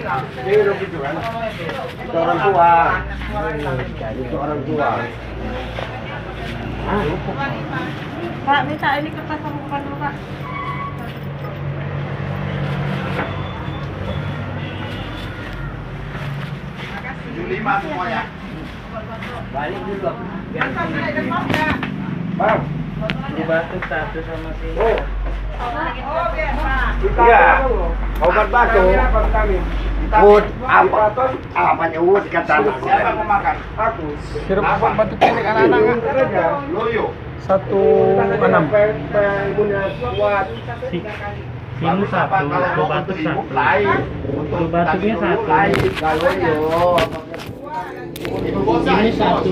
Itu orang tua. Itu orang tua. Pak, minta ini kertas sama bukan dulu, Pak. Lima semuanya. Balik dulu aku. Bang. Di batuk satu sama si. Oh. Oh, biar, Pak. Iya. Obat batuk. Wood apa? Apanya wood kata anak? Siapa yang mau makan? Aku. Sirup obat batuk pendek anak-anak nggak? Loyo. 1,6. Kuat. Sinus satu, flu batuk satu. Lain. Flu batuknya satu. Lain. Loyo. Ini satu.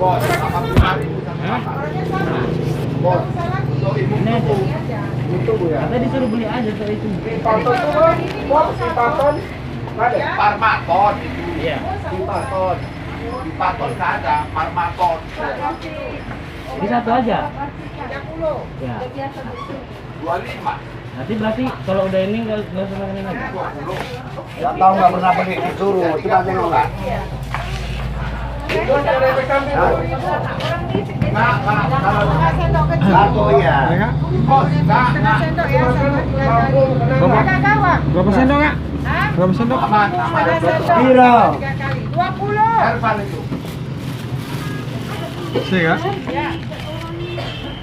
Bos. Bos. Ini aja. Itu Bu ya. Kata disuruh beli aja soal itu. Pipaton tuh bos, pipaton. Ada. Parmaton itu. Iya. Pipaton. Pipaton nggak ada, parmaton. Jadi satu aja. 30. Ya. 25. Nanti berarti kalau udah ini nggak usah makan lagi. 20. Nggak tahu nggak pernah pergi disuruh, coba tengok nggak. Nggak, kalau Sendok kecil. satu ya. Ya nggak? Bos, nggak. Sendok ya, sama 3 kali. Berapa? Ada gawang? Berapa sendok nggak? Hah? Berapa sendok? Aman, aman. Ada sendok. Piro? 3 kali. 20. Herban itu. Sih nggak? Ya.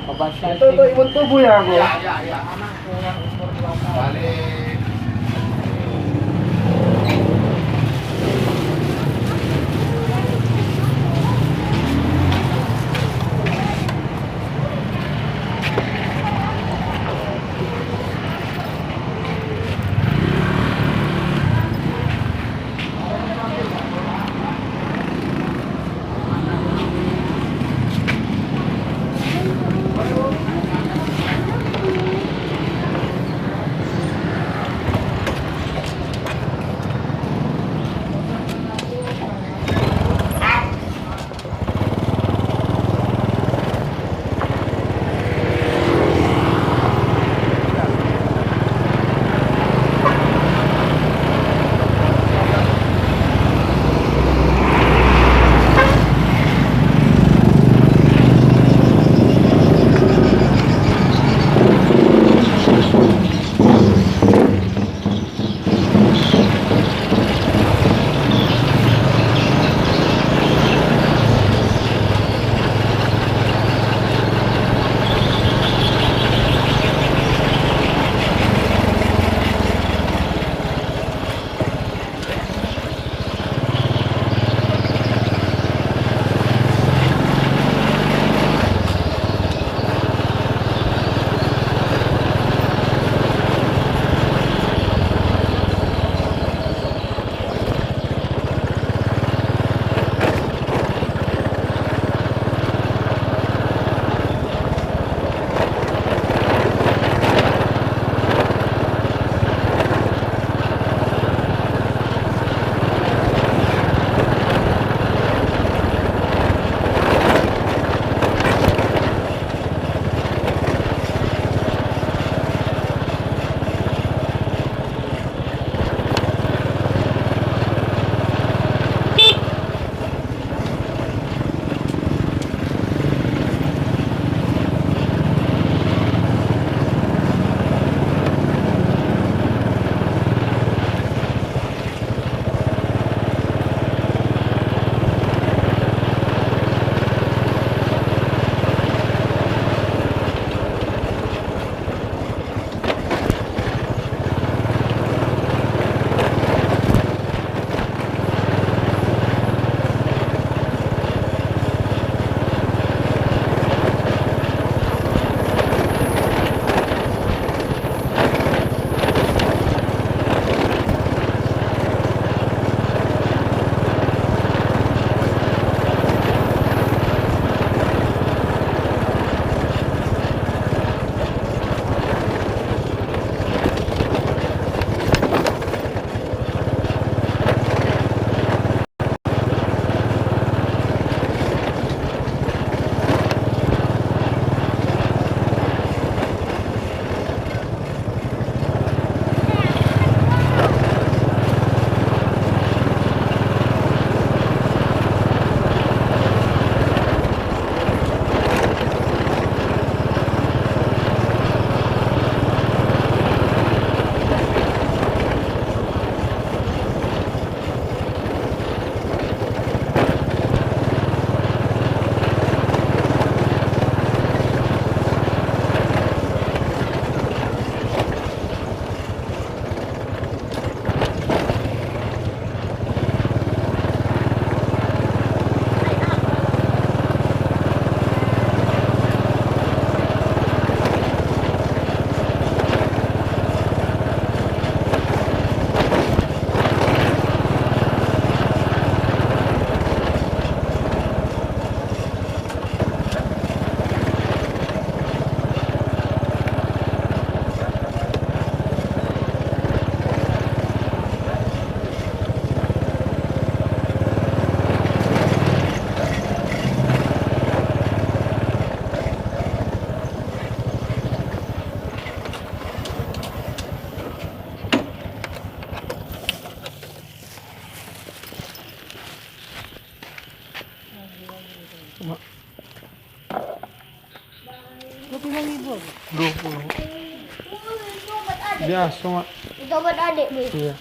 Obat Itu untuk imun tubuh ya, Bu? Ya. Balik. Rp20.000. 20. Biasa, Mak. Itu buat adik, Bi. Iya.